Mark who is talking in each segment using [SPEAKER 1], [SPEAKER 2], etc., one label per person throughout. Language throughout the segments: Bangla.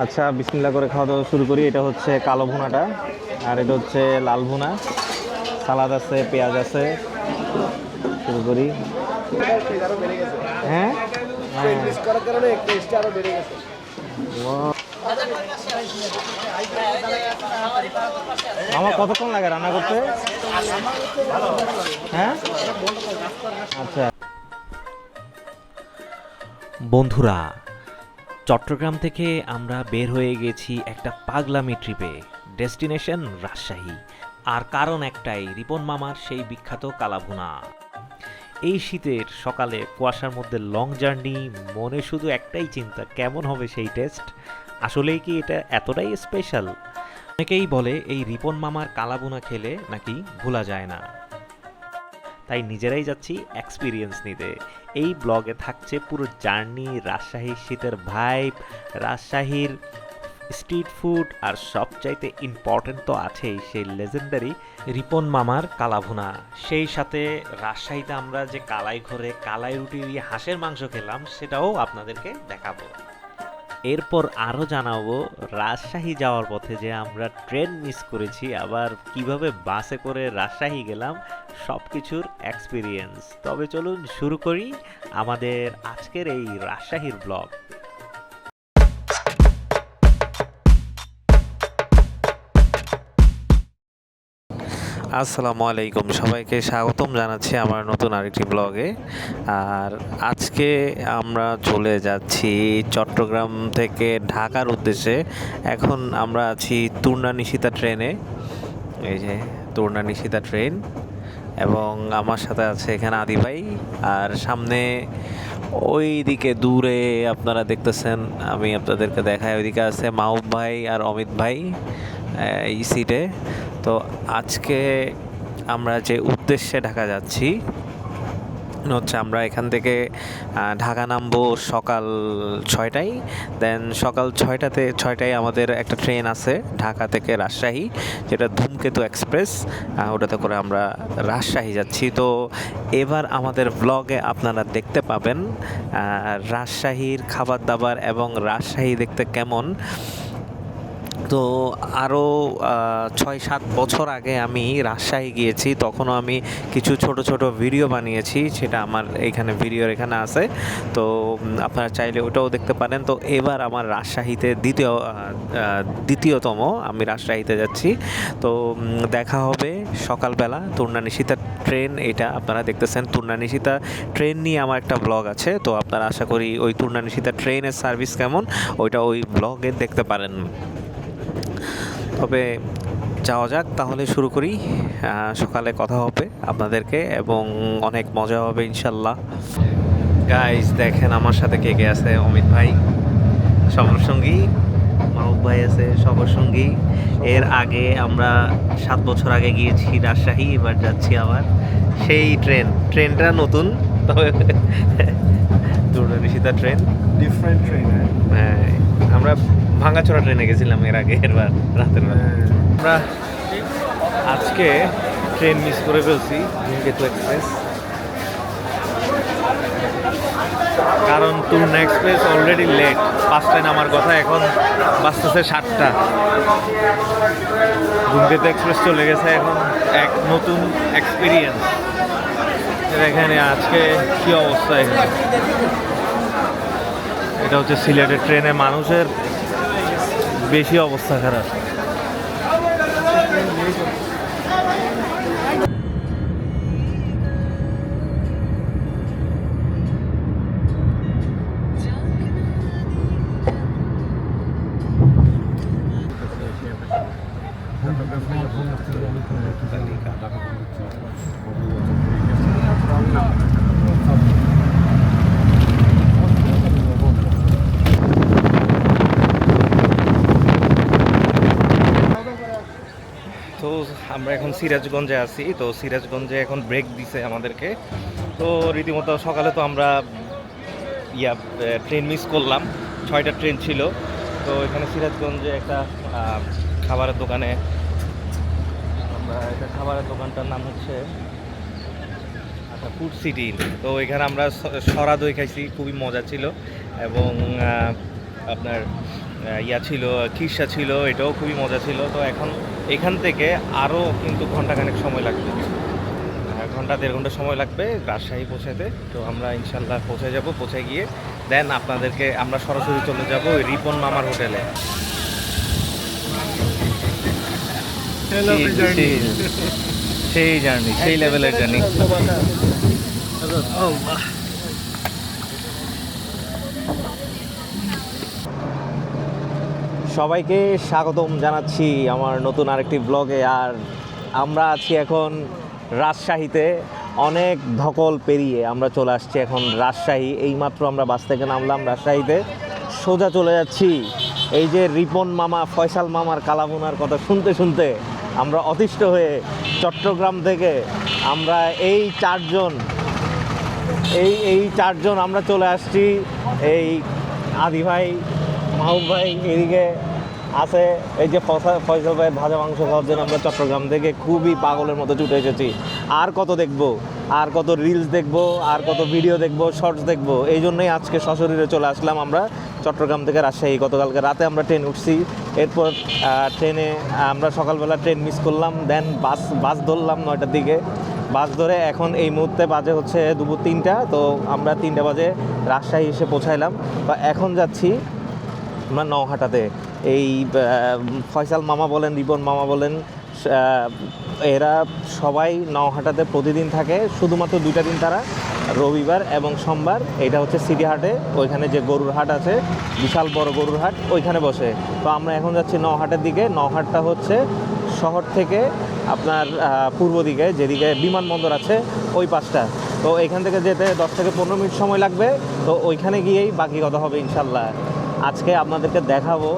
[SPEAKER 1] আচ্ছা, বিসমিল্লাহ করে খাওয়া দাওয়া শুরু করি। এটা হচ্ছে কালো ভুনাটা, আর এটা হচ্ছে লাল ভুনা। সালাদ আছে, পেঁয়াজ আছে। শুরু করি। হ্যাঁ, আমার কতক্ষণ লাগে রান্না করতে? হ্যাঁ, আচ্ছা।
[SPEAKER 2] বন্ধুরা, চট্টগ্রাম থেকে আমরা বের হয়ে গেছি একটা পাগলামি ট্রিপে। ডেস্টিনেশন রাজশাহী। আর কারণ একটাই, রিপন মামার সেই বিখ্যাত কালাভুনা। এই শীতের সকালে কুয়াশার মধ্যে লং জার্নি, মনে শুধু একটাই চিন্তা, কেমন হবে সেই টেস্ট। আসলেই কি এটা এতটাই স্পেশাল? অনেকেই বলে এই রিপন মামার কালাভুনা খেলে নাকি ভোলা যায় না। তাই নিজেরাই যাচ্ছি এক্সপিরিয়েন্স নিতে। এই ব্লগে থাকছে পুরো জার্নি, রাজশাহীর শীতের ভাইব, রাজশাহীর স্ট্রিট ফুড, আর সবচাইতে ইম্পর্টেন্ট তো আছেই সেই লেজেন্ডারি রিপন মামার কালাভুনা। সেই সাথে রাজশাহীতে আমরা যে কালাই ঘরে কালাই রুটি দিয়ে হাঁসের মাংস খেলাম, সেটাও আপনাদেরকে দেখাবো। এরপর আরও জানাবো রাজশাহী যাওয়ার পথে যে আমরা ট্রেন মিস করেছি, আবার কিভাবে বাসে করে রাজশাহী গেলাম, সব কিছুর এক্সপিরিয়েন্স। তবে চলুন শুরু করি আমাদের আজকের এই রাজশাহীর ব্লগ। আসসালামু আলাইকুম, সবাইকে স্বাগতম জানাচ্ছি আমার নতুন আরেকটি ব্লগে। আর আজকে আমরা চলে যাচ্ছি চট্টগ্রাম থেকে ঢাকার উদ্দেশ্যে। এখন আমরা আছি তুর্না নিশিতা ট্রেনে। এই যে তুর্না নিশিতা ট্রেন, এবং আমার সাথে আছে এখানে আদি ভাই। আর সামনে ওই দিকে দূরে আপনারা দেখতেছেন, আমি আপনাদেরকে দেখাই, ওইদিকে আছে মাহবুব ভাই আর অমিত ভাই এই সিটে। তো আজকে আমরা যে উদ্দেশ্যে ঢাকা যাচ্ছি হচ্ছে, আমরা এখান থেকে ঢাকা নামবো সকাল 6টায়। দেন সকাল 6টায় আমাদের একটা ট্রেন আছে ঢাকা থেকে রাজশাহী, যেটা ধূমকেতু এক্সপ্রেস। ওটাতে করে আমরা রাজশাহী যাচ্ছি। তো এবার আমাদের ব্লগে আপনারা দেখতে পাবেন রাজশাহীর খাবার দাবার এবং রাজশাহী দেখতে কেমন। তো আরও 6-7 বছর আগে আমি রাজশাহী গিয়েছি, তখনও আমি কিছু ছোট ছোট ভিডিও বানিয়েছি, সেটা আমার এখানে ভিডিওর এখানে আছে। তো আপনারা চাইলে ওটাও দেখতে পারেন। তো এবার আমার রাজশাহীতে দ্বিতীয়তম আমি রাজশাহীতে যাচ্ছি। তো দেখা হবে সকালবেলা। তুর্না নিশিতা ট্রেন, এটা আপনারা দেখতেছেন তুর্না নিশিতা ট্রেন নিয়ে আমার একটা ব্লগ আছে। তো আপনারা আশা করি ওই তুর্না নিশিতা ট্রেনের সার্ভিস কেমন ওইটা ওই ব্লগে দেখতে পারেন। তবে যাওয়া যাক, তাহলে শুরু করি। সকালে কথা হবে আপনাদেরকে এবং অনেক মজা হবে ইনশাল্লাহ। গাইস দেখেন আমার সাথে কে কে আছে। অমিত ভাই সফর সঙ্গী, মাহবুব ভাই আছে সফর সঙ্গী। এর আগে আমরা 7 বছর আগে গিয়েছি রাজশাহী, এবার যাচ্ছি আবার সেই ট্রেনটা নতুন, তবে দূরদর্শিতা ট্রেন,
[SPEAKER 3] ডিফারেন্ট ট্রেন।
[SPEAKER 2] হ্যাঁ, আমরা ভাঙাচোরা ট্রেনে গেছিলাম এর আগে, এবার রাতের বেলা। আমরা আজকে ট্রেন মিস করে ফেলছি, ধূমকেতু এক্সপ্রেস। কারণ তুর্না এক্সপ্রেস অলরেডি লেট, 5টায় নামার কথা, এখন বাজতেছে 7টা। ধূমকেতু এক্সপ্রেস চলে গেছে, এখন এক নতুন এক্সপিরিয়েন্স। এখানে আজকে কি অবস্থা, এখানে এটা হচ্ছে সিলেটের ট্রেনে মানুষের বেশি অবস্থা খারাপ। তো আমরা এখন সিরাজগঞ্জে আছি। তো সিরাজগঞ্জে এখন ব্রেক দিছে আমাদেরকে। তো রীতিমতো সকালে তো আমরা ট্রেন মিস করলাম, 6টার ট্রেন ছিল। তো এখানে সিরাজগঞ্জে একটা খাবারের দোকানে, আমরা এটা খাবারের দোকানটার নাম হচ্ছে ফুড সিটি। তো এখানে আমরা সরা দই খাইছি, খুবই মজা ছিল। এবং আপনার
[SPEAKER 1] ইয়া ছিল, খিরসা ছিল, এটাও খুবই মজা ছিল। তো এখন এখান থেকে আরও কিন্তু ঘন্টাখানেক সময় লাগবে, ঘন্টা 1.5 ঘন্টা সময় লাগবে রাজশাহী পৌঁছাতে। তো আমরা ইনশাল্লাহ পৌঁছে যাব, পৌঁছে গিয়ে দেন আপনাদেরকে আমরা সরাসরি চলে যাব ওই রিপন মামার হোটেলে। সেই জার্নি, সেই লেভেলের জার্নি। সবাইকে স্বাগতম জানাচ্ছি আমার নতুন আরেকটি ব্লগে। আর আমরা আছি এখন রাজশাহীতে, অনেক ধকল পেরিয়ে আমরা চলে আসছি এখন রাজশাহী। এইমাত্র আমরা বাস থেকে নামলাম রাজশাহীতে, সোজা চলে যাচ্ছি এই যে রিপন মামা, ফয়সাল মামার কালাভুনার কথা শুনতে শুনতে আমরা অতিষ্ঠ হয়ে চট্টগ্রাম থেকে আমরা এই চারজন আমরা চলে আসছি। এই আদি ভাই, মাহবুব ভাই এদিকে আছে, এই যে ফয়সাল ভাইয়ের ভাজা মাংস খাওয়ার জন্য আমরা চট্টগ্রাম থেকে খুবই পাগলের মতো ছুটে এসেছি। আর কত দেখবো, আর কত রিলস দেখবো, আর কত ভিডিও দেখবো, শর্টস দেখবো, এই জন্যই আজকে সশরীরে চলে আসলাম আমরা চট্টগ্রাম থেকে রাজশাহী। গতকালকে রাতে আমরা ট্রেন উঠছি, এরপর ট্রেনে আমরা সকালবেলা ট্রেন মিস করলাম, দেন বাস ধরলাম 9টার দিকে। বাস ধরে এখন এই মুহূর্তে বাজে হচ্ছে দুপুর 3টা। তো আমরা 3টা বাজে রাজশাহী এসে পৌঁছাইলাম। তো এখন যাচ্ছি আমরা নওহাটাতে। এই ফয়সাল মামা বলেন, রিপন মামা বলেন, এরা সবাই নওহাটাতে প্রতিদিন থাকে, শুধুমাত্র 2টা দিন তারা, রবিবার এবং সোমবার। এটা হচ্ছে সিটি হাটে, ওইখানে যে গরুর হাট আছে, বিশাল বড় গরুর হাট, ওইখানে বসে। তো আমরা এখন যাচ্ছি নওহাটের দিকে। নওহাটটা হচ্ছে শহর থেকে আপনার পূর্ব দিকে, যেদিকে বিমানবন্দর আছে ওই পাশটা। তো এখান থেকে যেতে 10 থেকে 15 মিনিট সময় লাগবে। তো ওইখানে গিয়েই বাকি কথা হবে ইনশাল্লাহ। আজকে আপনাদেরকে দেখাবো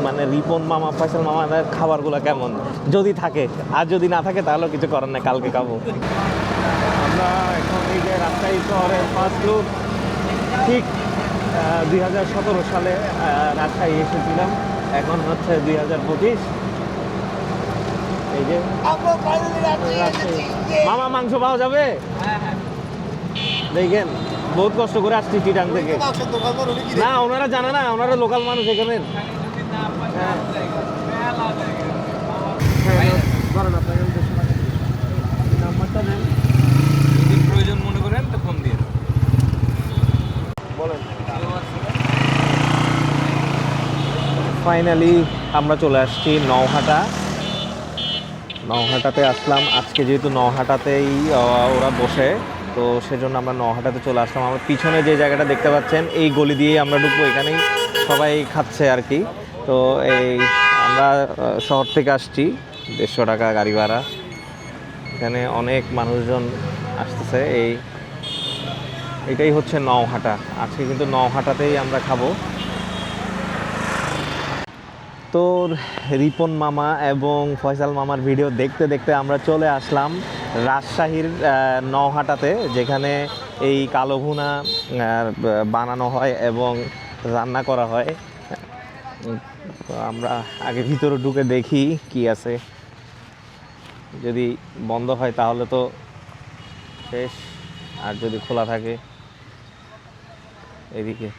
[SPEAKER 1] মানে রিপন মামা, ফয়সাল মামাদের খাবারগুলো কেমন, যদি থাকে। আর যদি না থাকে তাহলেও কিছু করার নেই, কালকে খাবো। আমরা এখন এই যে রাজশাহী শহরের ফার্স্ট লুক, ঠিক 2017 সালে রাজশাহী এসেছিলাম, এখন হচ্ছে 2025। এই যে মামা মাংস পাওয়া যাবে, দেখেন বহুত কষ্ট করে আসছি চিটাং থেকে। না ওনারা জানে না, ওনারা লোকাল মানুষ এখানের। যদি প্রয়োজন মনে করেন তো ফোন দিয়ে বলেন। ফাইনালি আমরা চলে আসছি নওহাটাতে আসলাম আজকে। যেহেতু নওহাটাতেই ওরা বসে, তো সেজন্য আমরা নওহাটাতে চলে আসলাম। আমার পিছনে যে জায়গাটা দেখতে পাচ্ছেন, এই গলি দিয়েই আমরা ঢুকবো, এখানেই সবাই খাচ্ছে আর কি। তো এই আমরা শহর থেকে আসছি, 150 টাকা গাড়ি ভাড়া। এখানে অনেক মানুষজন আসতেছে। এটাই হচ্ছে নওহাটা। আজকে কিন্তু নওহাটাতেই আমরা খাবো। তো রিপন মামা এবং ফয়সাল মামার ভিডিও দেখতে দেখতে আমরা চলে আসলাম রাজশাহীর নওহাটাতে, যেখানে এই কালো ভুনা বানানো হয় এবং রান্না করা হয়। তো আমরা আগে ভিতরে ঢুকে দেখি কি আছে, যদি বন্ধ হয় তাহলে তো শেষ, আর যদি খোলা থাকে। এদিকে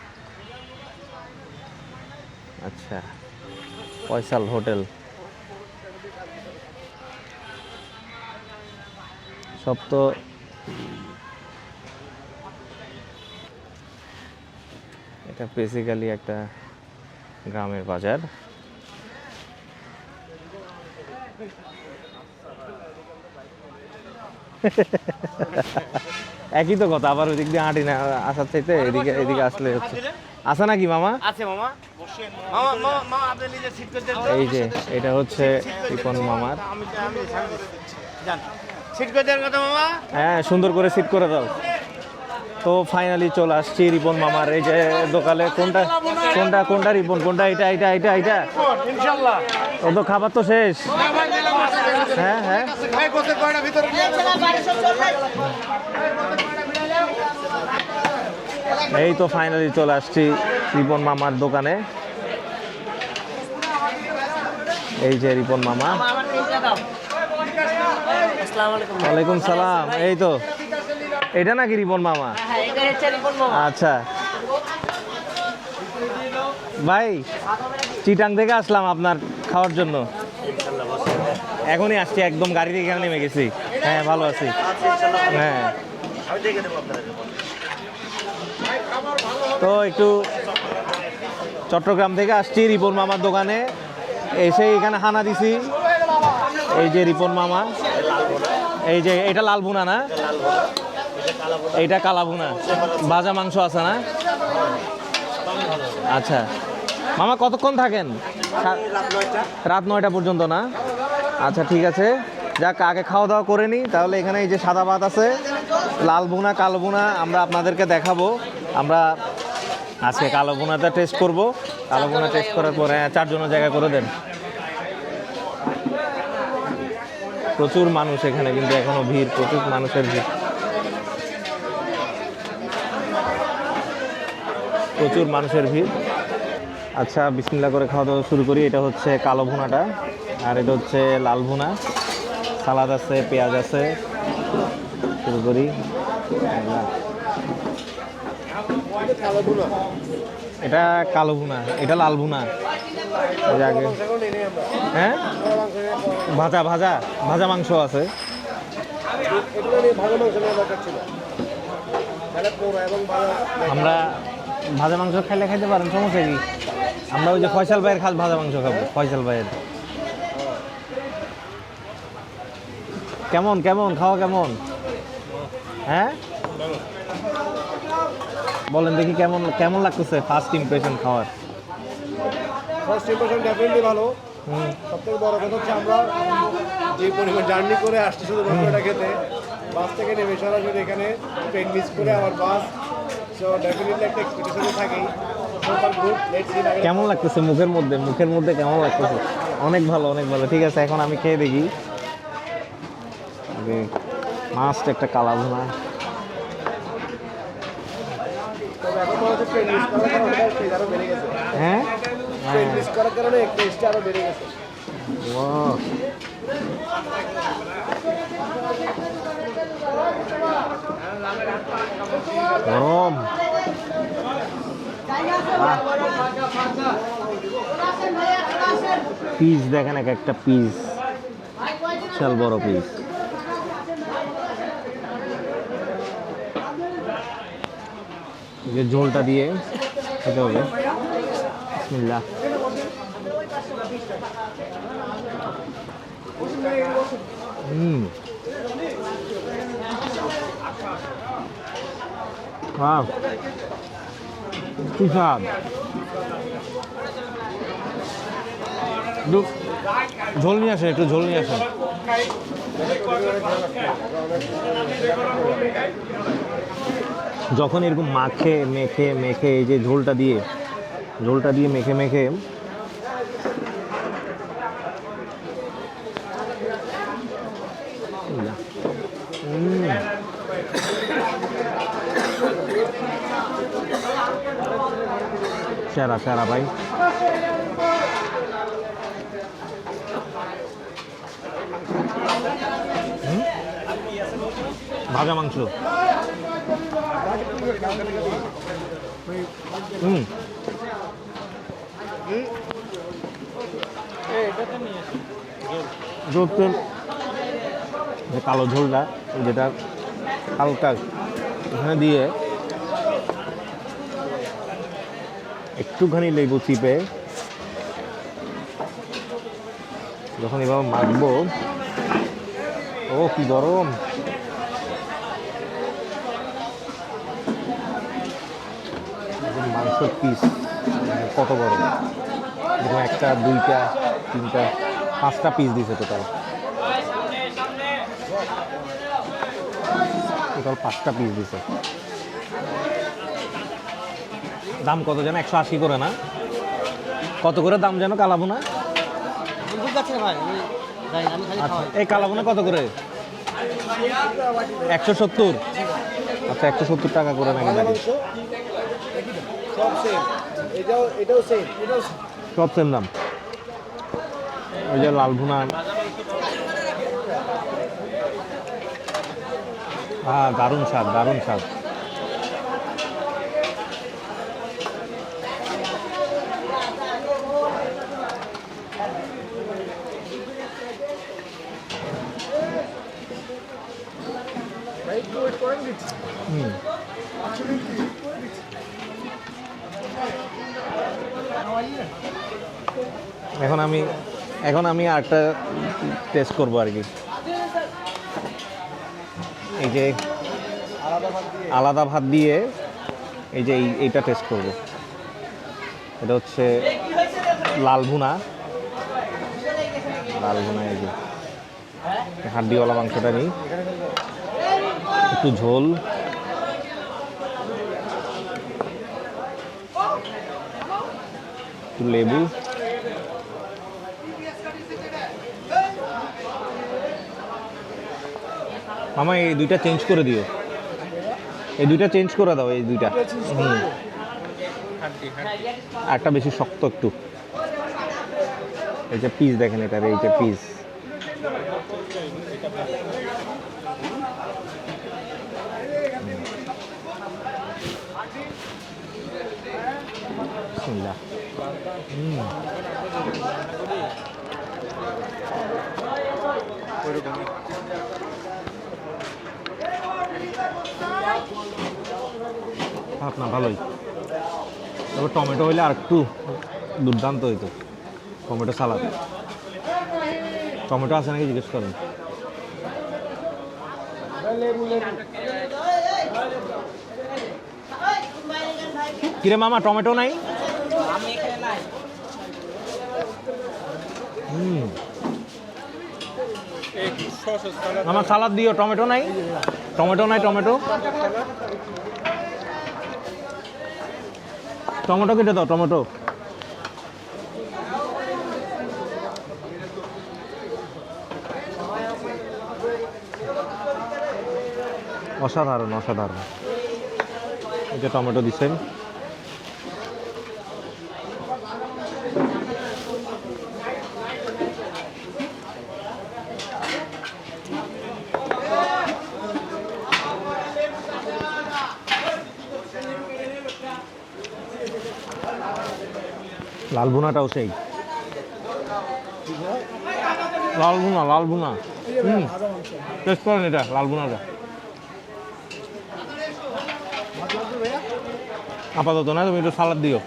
[SPEAKER 1] আচ্ছা, ফয়সাল হোটেল, সব তো এটা বেসিক্যালি একটা গ্রামের বাজার। একই তো কথা, আবার ওইদিক দিয়ে হাঁটি না আসার চাইতে এদিকে আসলে হচ্ছে। আসা নাকি মামা?
[SPEAKER 3] আছে মামা, বসেন মামা। মামা আপনি নিজে সিট করে দেন।
[SPEAKER 1] এই যে এটা হচ্ছে রিপন মামার।
[SPEAKER 3] আমি জান সিট করে দেন কথা মামা।
[SPEAKER 1] হ্যাঁ, সুন্দর করে সিট করে দাও। তো ফাইনালি চলে আসছি রিপন মামার এই যে দোকানে। কোনটা রিপন, কোনটা? এটা
[SPEAKER 3] ইনশাআল্লাহ।
[SPEAKER 1] ও তো খাবার তো শেষ। হ্যাঁ হ্যাঁ,
[SPEAKER 3] এই গোছের কয়টা ভিতরে নিয়ে
[SPEAKER 1] এই তো ফাইনালি চলে আসছি রিপন মামার দোকানে। এই যে রিপন মামা। ওয়ালাইকুম সালাম। এই তো এটা নাকি রিপন মামা? আচ্ছা ভাই, চিটাং থেকে আসলাম আপনার খাওয়ার জন্য। এখনই আসছি, একদম গাড়ি থেকে এখানে নেমে গেছি। হ্যাঁ ভালো আছি। হ্যাঁ তো একটু চট্টগ্রাম থেকে আসছি রিপন মামার দোকানে, এসে এখানে হানা দিছি। এই যে রিপন মামা, এই যে এটা লাল ভুনা না, এইটা কালা ভুনা, ভাজা মাংস আছে না? আচ্ছা মামা কতক্ষণ থাকেন? রাত 9টা পর্যন্ত না? আচ্ছা ঠিক আছে, যাক আগে খাওয়া দাওয়া করে নিই তাহলে। এখানে এই যে সাদা ভাত আছে, লাল ভুনা, কালো ভুনা আমরা আপনাদেরকে দেখাবো। আমরা আজকে কালো ভুনাটা টেস্ট করব। কালো ভুনা টেস্ট করার পরে 4 জনের জায়গা করে দেন। প্রচুর মানুষ এখানে, কিন্তু এখনো ভিড়, প্রচুর মানুষের ভিড়, প্রচুর মানুষের ভিড়। আচ্ছা বিসমিল্লাহ করে খাওয়া দাওয়া শুরু করি। এটা হচ্ছে কালো ভুনাটা, আর এটা হচ্ছে লাল ভুনা। সালাদ আছে, পেঁয়াজ আছে। শুরু করি। এটা কালো ভুনা, এটা লাল ভুনা। এই যে আগে হ্যাঁ ভাজা ভাজা ভাজা মাংস আছে। আমরা ভাজা মাংস খাইলে খাইতে পারেন, সমস্যা কি? আমরা ওই যে ফয়সাল ভাইয়ের খাস ভাজা মাংস খাবো, ফয়সাল ভাইয়ের। কেমন কেমন খাওয়া কেমন? হ্যাঁ বলেন দেখি কেমন কেমন লাগতেছে ফার্স্ট ইমপ্রেশন খাওয়ার?
[SPEAKER 4] ফার্স্ট ইমপ্রেশন ডেফিনেটলি ভালো। সবথেকে বড় কথা হচ্ছে আমরা যে পরিমাণ জার্নি করে আসছি শুধু মাংসটা খেতে, বাস থেকে নেমে সরাসরি এখানে ট্রেন মিস করে আমার বাস, সো ডেফিনেটলি একটা এক্সপেকটেশন থাকেই।
[SPEAKER 1] কেমন লাগতেছে মুখের মধ্যে? মুখের মধ্যে কেমন লাগতেছে? অনেক ভালো, অনেক ভালো। ঠিক আছে, এখন আমি খেয়ে দেখি। মাস্ট একটা কালা ভুনা। হ্যাঁ গরম। পিস দেখেন, এক একটা পিস বিশাল বড় পিস। যে ঝোলটা দিয়ে খেতে হবে। বিসমিল্লাহ। ওয়াও, কি স্বাদ! ঝোল নিয়ে আসেন, একটু ঝোল নিয়ে আসেন। যখন এরকম মাখে মেখে মেখে এই যে ঝোলটা দিয়ে মেখে মেখে সেরা সেরা ভাই। ভাজা মাংস। কালো ঝোলটা যেটা হালকা এখানে দিয়ে একটুখানি লেবু চিপে যখন এভাবে মাখবো, ও কি গরম! মাংসের পিস কত বড়! এরকম 1টা 2টা 3টা 5টা পিস দিছে টোটাল 5টা পিস দিছে। দাম কত যেন? 180 করে না? কত করে দাম যেন কালাভুনা? আচ্ছা, এই কালাভুনা কত করে? 170। আচ্ছা, 170 টাকা করে নাকি? সব সেম দাম। ওই যে লাল ভুনা, হ্যাঁ দারুণ স্বাদ, দারুণ স্বাদ। হুম। এখন আমি আরেকটা টেস্ট করবো আর কি, এই যে আলাদা ভাত দিয়ে এই যে এইটা টেস্ট করব। এটা হচ্ছে লাল ভুনা, এই যে হাড্ডিওয়ালা মাংসটা নিই, একটু ঝোল, একটু লেবু, মামা এই দুইটা চেঞ্জ করে দিও, এই দুইটা চেঞ্জ করে দাও, এই দুইটা। হুম, একটা বেশি শক্ত একটু, এই যে পিস দেখেন, এটার এই যে পিস। আপনার ভালোই, তবে টমেটো হইলে আর একটু দুর্দান্ত হইতো। টমেটো সালাদ, টমেটো আছে নাকি জিজ্ঞেস করেন। কিরে মামা টমেটো নাই? আমার সালাদ দিও, টমেটো নাই, টমেটো নাই, টমেটো টমেটো কেটে দাও, টমেটো। অসাধারণ, অসাধারণ। এই যে টমেটো দিচ্ছেন, লাল ভুনাটাও সেই লাল ভুনা, লাল ভুনা। টেস্ট করেন এটা, লাল ভুনাটা। আপাতত না, তুমি একটু সালাদ দিও।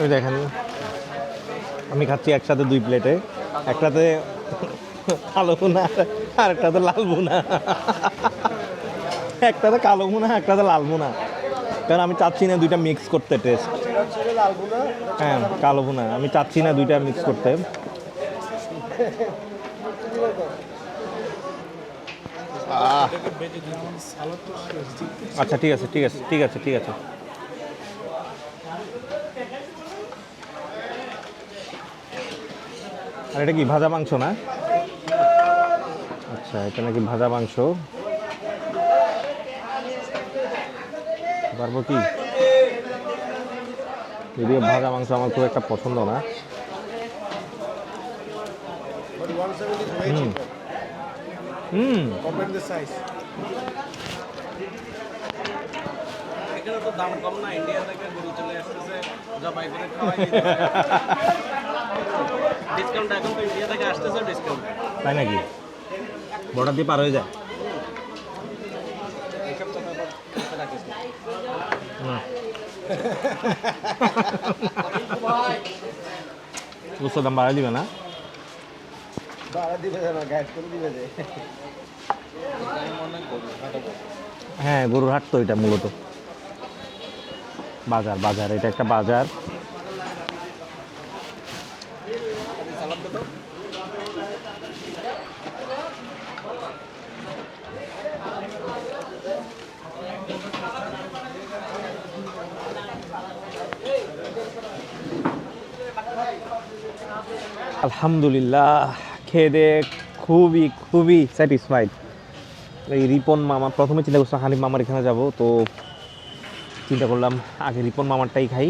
[SPEAKER 1] ওই দেখেন, আমি খাচ্ছি একসাথে 2 প্লেটে, একটাতে কালো ভুনা আর একটাতে লাল ভুনা, একটাতে কালো ভুনা, একটাতে লাল ভুনা, কারণ আমি চাচ্ছি না দুইটা মিক্স করতে টেস্ট। হ্যাঁ, কালো ভুনা, আমি চাচ্ছি না দুইটা মিক্স করতে। আচ্ছা ঠিক আছে, ঠিক আছে, ঠিক আছে, ঠিক আছে। আর এটা কি ভাজা মাংস না? আচ্ছা, এটা নাকি ভাজা মাংস। পারবো কি, যদিও ভাজা মাংস আমার খুব একটা পছন্দ না।
[SPEAKER 2] দাম কম না, ইন্ডিয়া থেকে গরু চলে আসতেছে, জবাই করে খাওয়াই, ডিসকাউন্ট এখন তো ইন্ডিয়া থেকে আসতেছে, ডিসকাউন্ট।
[SPEAKER 1] তাই নাকি? বর্ডার দিয়ে পার হয়ে যায়? বুঝছো, দাম বাড়াই দিবে না? হ্যাঁ, গরুর হাট তো এটা মূলত বাজার, বাজার, এটা একটা বাজার। আলহামদুলিল্লাহ, খেয়ে দিয়ে খুবই খুবই স্যাটিসফাইড। এই রিপন মামা, প্রথমে চিন্তা করছিলাম হানিফ মামার এখানে যাব, তো চিন্তা করলাম আগে রিপন মামারটাই খাই।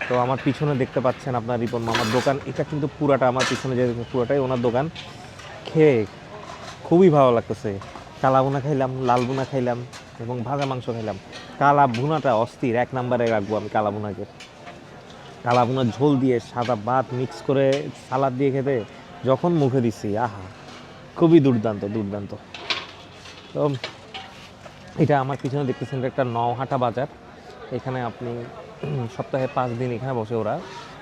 [SPEAKER 1] তো আমার পিছনে দেখতে পাচ্ছেন আপনার রিপন মামার দোকান, এটা কিন্তু পুরাটা আমার পিছনে যে পুরাটাই ওনার দোকান। খেয়ে খুবই ভালো লাগতেছে। কালা ভুনা খাইলাম, লাল ভুনা খাইলাম এবং ভাজা মাংস খাইলাম। কালা ভুনাটা অস্থির, 1 নম্বরে রাখবো আমি কালা ভুনাকে। কালাভুনার ঝোল দিয়ে সাদা ভাত মিক্স করে সালাদ দিয়ে খেতে যখন মুখে দিচ্ছি, আহা খুবই দুর্দান্ত দুর্দান্ত। তো এটা আমার পিছনে দেখতেছেন, এটা একটা নওহাটা বাজার। এখানে আপনি সপ্তাহে 5 দিন এখানে বসে ওরা,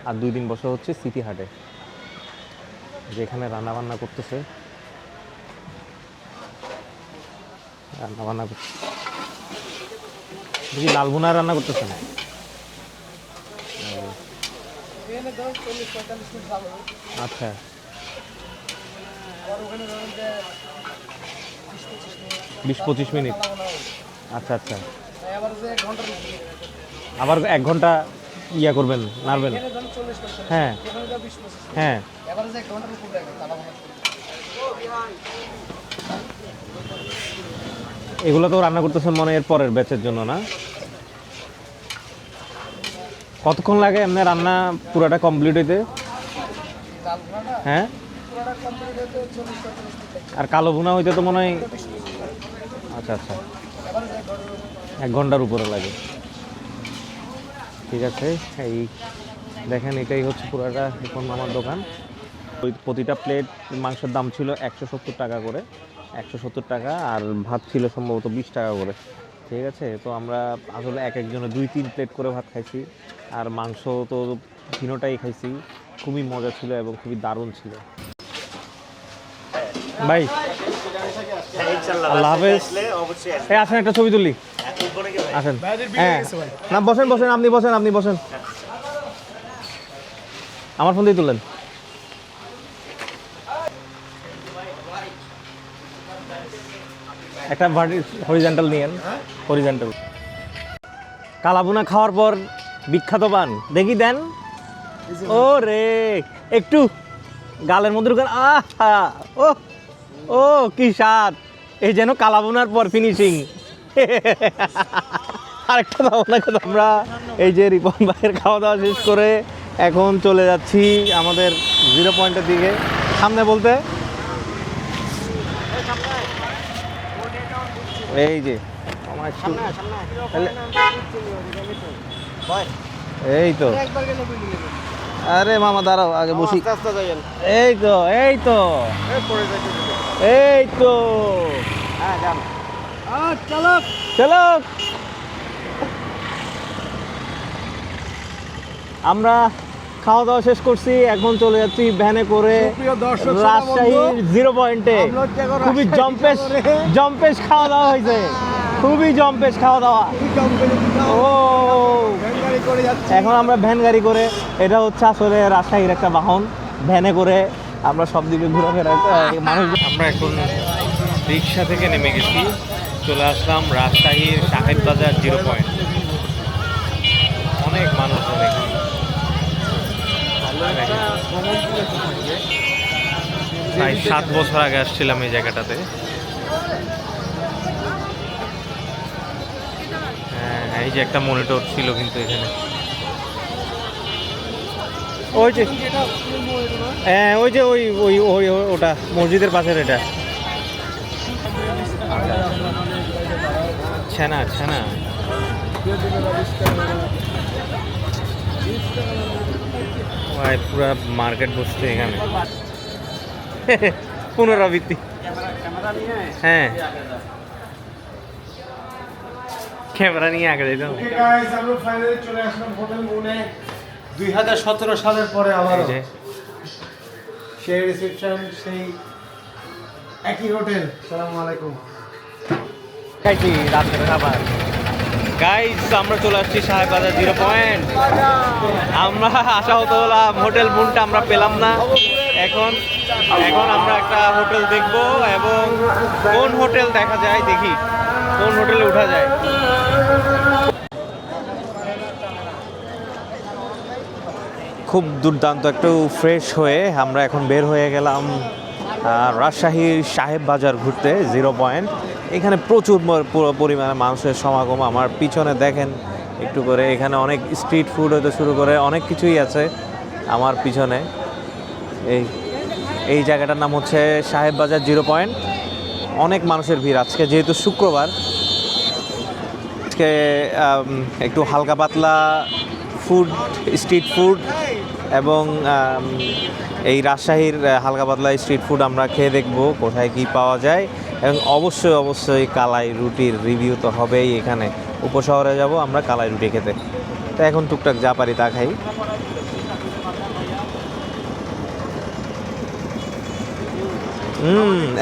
[SPEAKER 1] আর 2 দিন বসে হচ্ছে সিটি হাটে, যেখানে রান্নাবান্না করতেছে, রান্নাবান্না করছে দেখি লালভুনা রান্না করতেছে না। আচ্ছা, 20-25 মিনিট। আচ্ছা আচ্ছা, আবার 1 ঘন্টা ইয়া করবেন, নাড়বেন। হ্যাঁ হ্যাঁ, এগুলো তো রান্না করতেছেন মনে হয় এর পরের ব্যাচের জন্য না? কতক্ষণ লাগে এমনি রান্না পুরোটা কমপ্লিট হইতে? হ্যাঁ, আর কালো ভুনা হইতে তো মনে হয়, আচ্ছা আচ্ছা, 1 ঘন্টার উপরে লাগে। ঠিক আছে, এই দেখেন এটাই হচ্ছে পুরোটা এখন আমার দোকান। ওই প্রতিটা প্লেট মাংসের দাম ছিল 170 টাকা করে, 170 টাকা, আর ভাত ছিল সম্ভবত 20 টাকা করে। ঠিক আছে, তো আমরা আসলে একজনে 2-3 প্লেট করে ভাত খাইছি, আর মাংস তো তিনোটাই খাইছি। খুবই মজা ছিল এবং খুবই দারুণ ছিল। ভাই আল্লাহ হাফেজ। এই আসেন, একটা ছবি তুলি, আসেন। হ্যাঁ না, বসেন বসেন, আপনি বসেন, আপনি বসেন, আমার ফোন দিয়ে তুলেন। একটা হরিজন্টাল নিয়েন, হরিজন্টাল। কালাভুনা খাওয়ার পর বিখ্যাত পান দেখি দেন। ও রে, একটু গালের মধ্যে ঢুকান, আহা, ও ও কি স্বাদ! এই যেন কালাভুনার পর ফিনিশিং। আরেকটা দাও না, আমরা এই যে রিপন ভাইয়ের খাওয়া দাওয়া শেষ করে এখন চলে যাচ্ছি আমাদের 0 পয়েন্টের দিকে। সামনে বলতে এই যে আমার একটু, এই তো, আরে মামা দাঁড়াও, আগে বসি। এই তো এই তো এই তো, চলো চলো। আমরা খাওয়া দাওয়া শেষ করছি, এখন চলে যাচ্ছি ভ্যানে করে রাজশাহীর 0 পয়েন্টে। খুবই জম্পেশ খাওয়া দাওয়া হয়েছে, খুবই জম্পেশ খাওয়া দাওয়া। ও এখন আমরা ভ্যান গাড়ি করে, এটা হচ্ছে আসলে রাজশাহীর একটা বাহন, ভ্যানে করে আমরা সব দিকে ঘোরাফেরা মানুষ। আমরা এখন রিক্সা থেকে নেমে গেছি, চলে আসলাম রাজশাহীর সাহেব বাজার 0 পয়েন্ট। অনেক মানুষ এখানে, প্রায় 7 বছর আগে আসছিলাম এই জায়গাটাতে। হ্যাঁ, এই যে একটা মনিটর ছিল কিন্তু এখানে, ওই যে, হ্যাঁ ওই যে ওই ওই ওই ওটা মসজিদের পাশের, এটা ছানা ছানা। পুরা মার্কেট বসছে এখানে। পুনরাবৃত্তি, হ্যাঁ ক্যামেরা নিয়ে আগে যেতে হবে।
[SPEAKER 4] আমরা ফাইনালি চলে আসলাম হোটেল মুনে 2017 সালের পরে আবার সেই রিসেপশন, সেই একই হোটেল। আসসালামু আলাইকুম।
[SPEAKER 1] খাইছি রাতের খাবার। গাইস, আমরা চলে আসছি সাহেব বাজার 0 পয়েন্ট। আমরা আশা হতো হলাম হোটেল মুনটা আমরা পেলাম না। এখন আমরা একটা হোটেল দেখব, এবং কোন হোটেল দেখা যায় দেখি, কোন হোটেলে উঠা যায়। খুব দুর্দান্ত একটু ফ্রেশ হয়ে আমরা এখন বের হয়ে গেলাম রাজশাহীর সাহেব বাজার ঘুরতে 0 পয়েন্ট। এখানে প্রচুর পরিমাণে মানুষের সমাগম। আমার পিছনে দেখেন একটু করে, এখানে অনেক স্ট্রিট ফুড হতে শুরু করে অনেক কিছুই আছে আমার পিছনে। এই জায়গাটার নাম হচ্ছে সাহেব বাজার 0 পয়েন্ট। অনেক মানুষের ভিড় আজকে, যেহেতু শুক্রবার। আজকে একটু হালকা পাতলা স্ট্রিট ফুড এবং এই রাজশাহীর হালকা পাতলা স্ট্রিট ফুড আমরা খেয়ে দেখব কোথায় কি পাওয়া যায়, এবং অবশ্যই কালাই রুটির রিভিউ তো হবেই। এখানে উপশহরে যাব আমরা কালাই রুটি খেতে, তো এখন টুকটাক যা পারি তা খাই।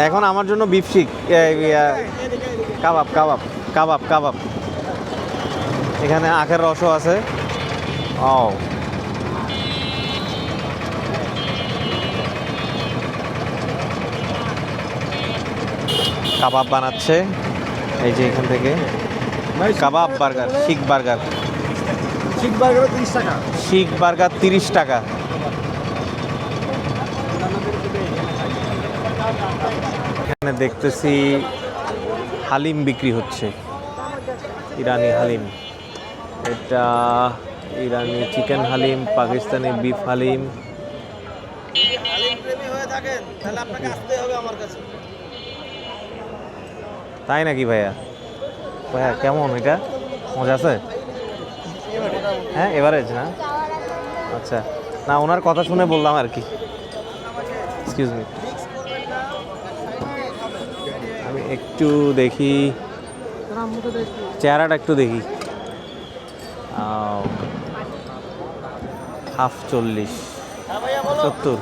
[SPEAKER 1] এখন আমার জন্য বিফ কাবাব কাবাব কাবাব কাবাব এখানে আখের রসও আছে। ও কাবাব বানাচ্ছে এই যে এখান থেকে। কাবাব বার্গার, শিখ বার্গার।
[SPEAKER 4] শিখ বার্গার 30 টাকা।
[SPEAKER 1] শিখ বার্গার 30 টাকা। এখানে দেখতেছি হালিম বিক্রি হচ্ছে, ইরানি হালিম। এটা ইরানি চিকেন হালিম, পাকিস্তানি বিফ হালিম। তাই নাকি ভাইয়া? ভাইয়া কেমন এটা, মজা আছে? হ্যাঁ এভারেজ না? আচ্ছা, না ওনার কথা শুনে বললাম আর কি। এক্সকিউজ মি, আমি একটু দেখি চেহারাটা, একটু দেখি। হাফ 40 70।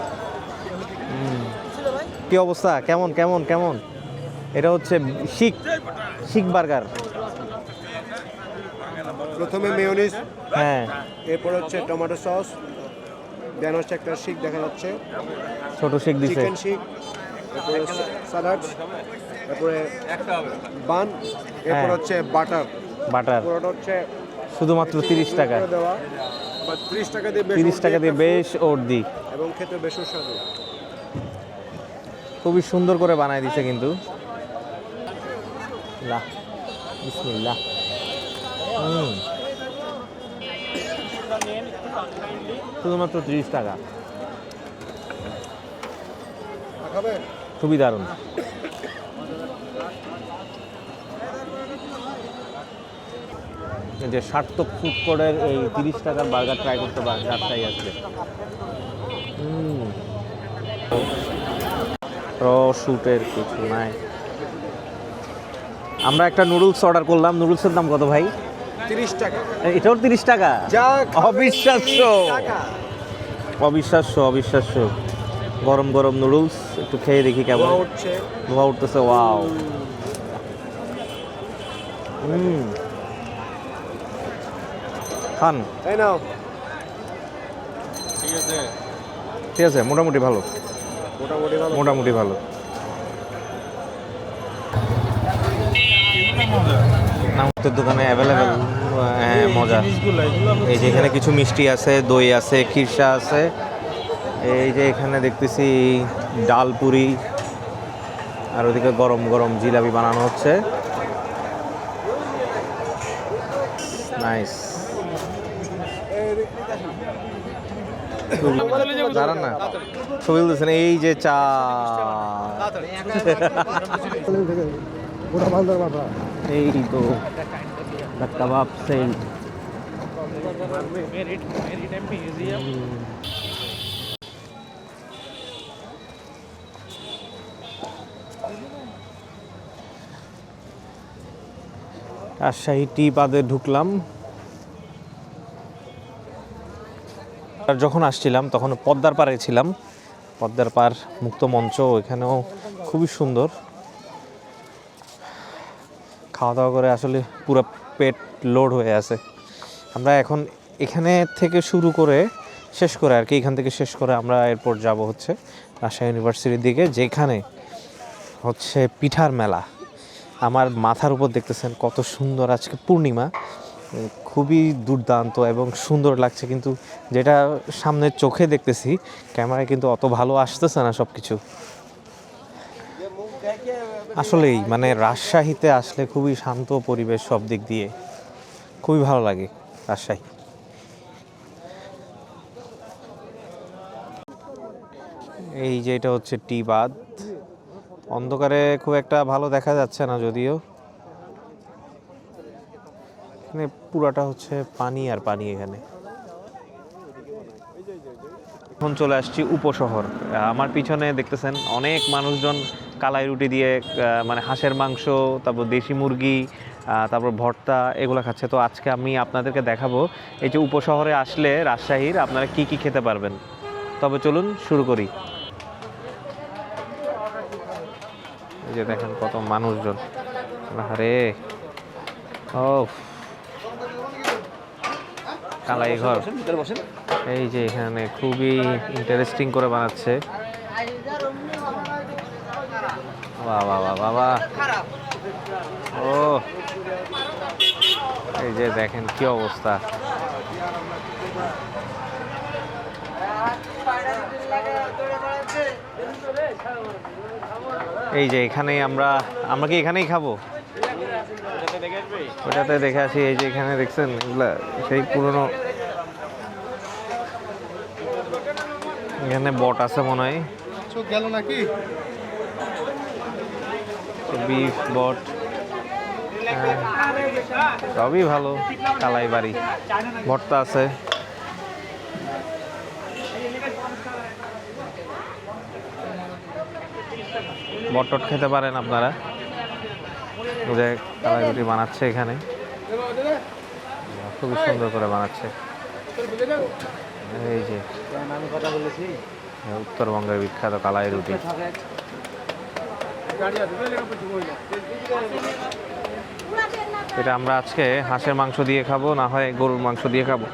[SPEAKER 1] কি অবস্থা, কেমন কেমন কেমন? এটা হচ্ছে শিখ বার্গার।
[SPEAKER 4] প্রথমে মেয়োনিজ,
[SPEAKER 1] হ্যাঁ
[SPEAKER 4] এরপর হচ্ছে টমেটো সস, দেন হচ্ছে একটা শিক দেখা যাচ্ছে,
[SPEAKER 1] ছোট শিখ দিছে।
[SPEAKER 4] চিকেন শিক, তারপরে স্যালাড, তারপরে বান, এরপর হচ্ছে বাটার।
[SPEAKER 1] বাটার
[SPEAKER 4] পুরোটা হচ্ছে
[SPEAKER 1] শুধুমাত্র 30 টাকা।
[SPEAKER 4] দেওয়া, বা 30 টাকা দিয়ে
[SPEAKER 1] 30 টাকা দিয়ে বেশ ওর দি,
[SPEAKER 4] এবং খেতে বেশ সুস্বাদু।
[SPEAKER 1] খুবই সুন্দর করে বানায় দিছে কিন্তু। লা বিসমিল্লাহ। শুধুমাত্র 30 টাকা,
[SPEAKER 4] খাবেন?
[SPEAKER 1] খুবই দারুণ। যে সার্থক ফুড কোর্টের এই 30 টাকার বার্গার ট্রাই করতে পারেন রাস্তায় আসলে। রসুটের কিছু নাই। আমরা একটা নুডলস অর্ডার করলাম, নুডলসের দাম কত ভাই?
[SPEAKER 4] 30 টাকা।
[SPEAKER 1] এটাও 30 টাকা?
[SPEAKER 4] যা
[SPEAKER 1] অবিশ্বাস্য অবিশ্বাস্য অবিশ্বাস্য। গরম গরম নুডলস একটু খেয়ে দেখি কেমন
[SPEAKER 4] উঠছে,
[SPEAKER 1] ধোয়া উঠতেছে। ওয়াও, খান।
[SPEAKER 4] তাই নাও।
[SPEAKER 1] ঠিক আছে, মোটামুটি ভালো,
[SPEAKER 4] মোটামুটি ভালো।
[SPEAKER 1] মোটামুটি ভালো। নামতের দোকানে অ্যাভেলেবেল, হ্যাঁ মজা। এই যে এখানে কিছু মিষ্টি আছে, দই আছে, খিরসা আছে। এই যে এখানে দেখতেছি ডাল পুরি, আর ওদিকে গরম গরম জিলাপি বানানো হচ্ছে। নাইস। দাঁড়ান না, ছবি তুলতেছেন। এই যে চা, এই তো কাবাব সেন্ট। রাজশাহী টি বাদে ঢুকলাম। আর যখন আসছিলাম তখন পদ্মার পাড়ে ছিলাম। পদ্মার পাড় মুক্ত মঞ্চ, এখানেও খুবই সুন্দর। খাওয়া দাওয়া করে আসলে পুরো পেট লোড হয়ে আছে। আমরা এখন এখানে থেকে শুরু করে শেষ করে আর কি, এখান থেকে শেষ করে আমরা এরপর যাব হচ্ছে রাজশাহী ইউনিভার্সিটির দিকে, যেখানে হচ্ছে পিঠার মেলা। আমার মাথার উপর দেখতেছেন কত সুন্দর, আজকে পূর্ণিমা, খুবই দুর্দান্ত এবং সুন্দর লাগছে। কিন্তু যেটা সামনের চোখে দেখতেছি, ক্যামেরায় কিন্তু অত ভালো আসতেছে না সব কিছু। আসলেই মানে রাজশাহীতে আসলে খুবই শান্ত পরিবেশ, সব দিক দিয়ে খুবই ভালো লাগে রাজশাহী। এই যে এটা হচ্ছে টি বাদ, অন্ধকারে খুব একটা ভালো দেখা যাচ্ছে না যদিও। এখানে পুরাটা হচ্ছে পানি আর পানি। এখানে এখন চলে আসছি উপশহর। আমার পিছনে দেখতেছেন অনেক মানুষজন কালাই রুটি দিয়ে মানে হাঁসের মাংস, তারপর দেশি মুরগি, তারপর ভর্তা এগুলো খাচ্ছে। তো আজকে আমি আপনাদেরকে দেখাবো এই যে উপশহরে আসলে রাজশাহীর আপনারা কি কি খেতে পারবেন। তবে চলুন শুরু করি। এই যে দেখেন কত মানুষজন, আরে ও কালাই ঘর। এই যে এখানে খুবই ইন্টারেস্টিং করে বানাচ্ছে। বাহ বাহ বাহ বাবা, ও এই যে দেখেন কি অবস্থা। এই যে এখানেই আমরা কি এখানেই খাবো? ওটাতে দেখে আসি। এই যে এখানে দেখছেন এগুলা সেই পুরনো, এখানে বট আছে মনে হয়,
[SPEAKER 4] গেল নাকি
[SPEAKER 1] বিফ বট, সবই ভালো। কালাই বাড়ি, ভর্তা আছে। বটট খেতে পারেন আপনারা। যে কালাই রুটি বানাচ্ছে এখানে, খুবই সুন্দর করে বানাচ্ছে। এই যে
[SPEAKER 3] আমি কথা বলেছি,
[SPEAKER 1] উত্তরবঙ্গের বিখ্যাত কালাই রুটি। এটা আমরা আজকে হাঁসের মাংস দিয়ে খাবো, না হয় গরুর মাংস দিয়ে খাবো।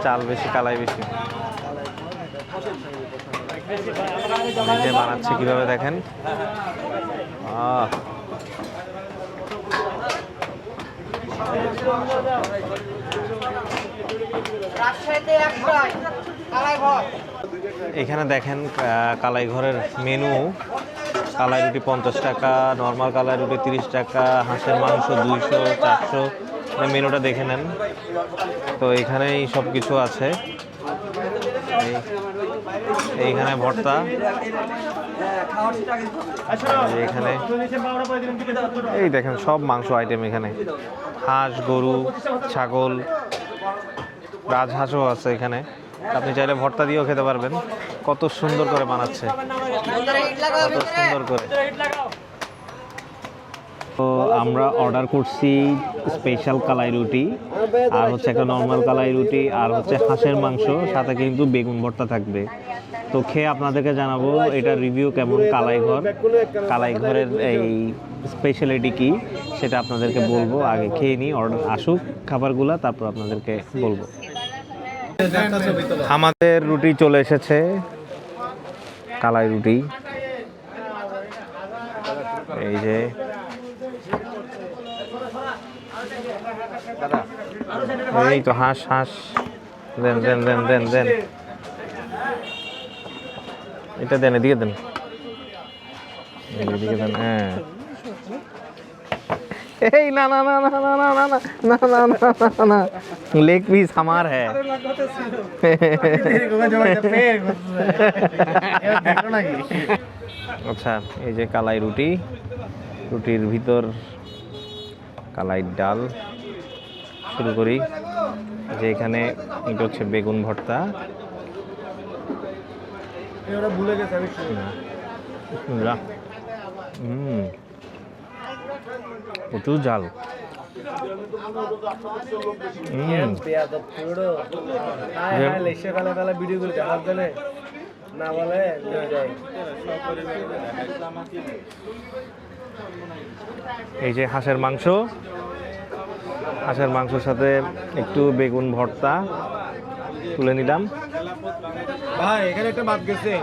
[SPEAKER 1] চাল বেশি কালাই বেশি। নিজে বানাচ্ছে কিভাবে দেখেন। এখানে দেখেন কালাই ঘরের মেনু। কালাই রুটি 50 টাকা, নর্মাল কালাই রুটি 30 টাকা, হাঁসের মাংস 200, 400। মেনুটা দেখে নেন। তো এখানেই সব কিছু আছে। এইখানে ভর্তা, এখানে এই দেখেন সব মাংস আইটেম। এখানে হাঁস, গরু, ছাগল, রাজহাঁসও আছে এখানে। আপনি চাইলে ভর্তা দিয়েও খেতে পারবেন। কত সুন্দর করে বানাচ্ছে, কত সুন্দর করে। তো আমরা অর্ডার করছি স্পেশাল কালাই রুটি, আর হচ্ছে একটা নর্মাল কালাই রুটি, আর হচ্ছে হাঁসের মাংস, সাথে কিন্তু বেগুন ভর্তা থাকবে। তো খেয়ে আপনাদেরকে জানাবো এটা রিভিউ কেমন। কালাই ঘরের এই স্পেশালিটি কি সেটা আপনাদেরকে বলবো। আগে খেয়ে নিই, অর্ডার আসুক খাবারগুলো, তারপর আপনাদেরকে বলবো। আমাদের রুটি চলে এসেছে, কালাই রুটি। এই যে এই তো হাঁস, হাঁস দেন দেন দেন দেন দেন, এটা দেন, এদিকে দেন, এদিকে দেন। হ্যাঁ, এই না না না না না না না না না না না না, লেগ পিস আমার হ্যাঁ। আচ্ছা, এই যে কালাই রুটি, রুটির ভিতর কালাই ডাল। শুরু করি। যে এখানে এটা হচ্ছে বেগুন ভর্তা,
[SPEAKER 4] ভুলে গেছে আমি।
[SPEAKER 1] প্রচুর ঝাল। এই যে হাঁসের মাংস, হাঁসের মাংসের সাথে একটু বেগুন ভর্তা তুলে নিলাম।
[SPEAKER 4] ভাই এখানে একটা বাদ গেছে।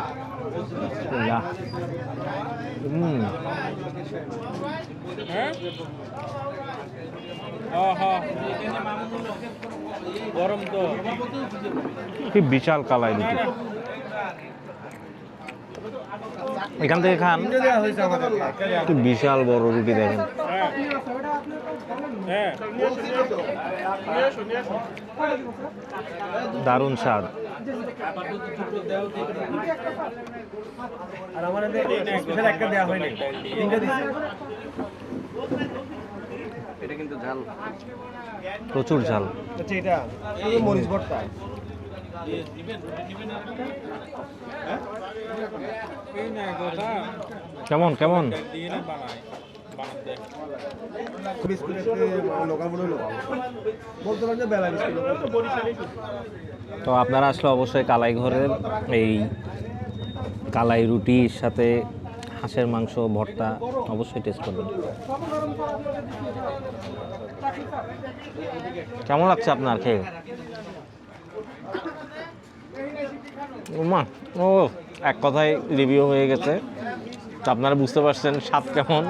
[SPEAKER 3] গরম তো
[SPEAKER 1] কি বিশাল কালাই রুটি। এখান থেকে খান, কি বিশাল বড় রুটি দেখেন। দারুণ স্বাদ।
[SPEAKER 4] আর আমার স্পেশাল একটা দেওয়া হয়নি, তিনটা দিছি।
[SPEAKER 2] এটা কিন্তু ঝাল।
[SPEAKER 1] প্রচুর ঝাল।
[SPEAKER 4] আচ্ছা এটা মরিচ ভর্তা।
[SPEAKER 1] কেমন কেমন?
[SPEAKER 4] লোকাল মনে হলো বলতে পারেন যে বেলা
[SPEAKER 1] তো আপনারা আসলে অবশ্যই কালাই ঘরের এই কালাই রুটির সাথে হাঁসের মাংস ভর্তা অবশ্যই টেস্ট করবেন। কেমন লাগছে আপনার খেয়ে? মা ও এক কথায় রিভিউ হয়ে গেছে। তো আপনারা বুঝতে পারছেন স্বাদ কেমন।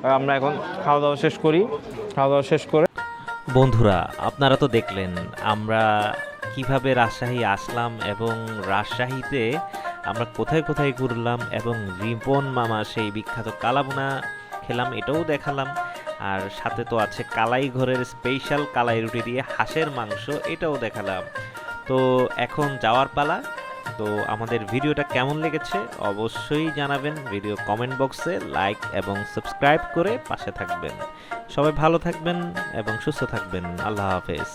[SPEAKER 1] আর আমরা এখন খাওয়া দাওয়া শেষ করি। খাওয়া দাওয়া শেষ করে
[SPEAKER 2] বন্ধুরা, আপনারা তো দেখলেন আমরা কিভাবে রাজশাহী আসলাম এবং রাজশাহীতে আমরা কোথায় কোথায় ঘুরলাম এবং রিপন মামা সেই বিখ্যাত কালাভুনা খেলাম, এটাও দেখালাম। আর সাথে তো আছে কালাই ঘরের স্পেশাল কালাই রুটি দিয়ে হাঁসের মাংস, এটাও দেখালাম। তো এখন যাওয়ার পালা। তো আমাদের ভিডিওটা কেমন লেগেছে অবশ্যই জানাবেন ভিডিও কমেন্ট বক্সে, লাইক এবং সাবস্ক্রাইব করে পাশে থাকবেন। সবাই ভালো থাকবেন এবং সুস্থ থাকবেন। আল্লাহ হাফেজ।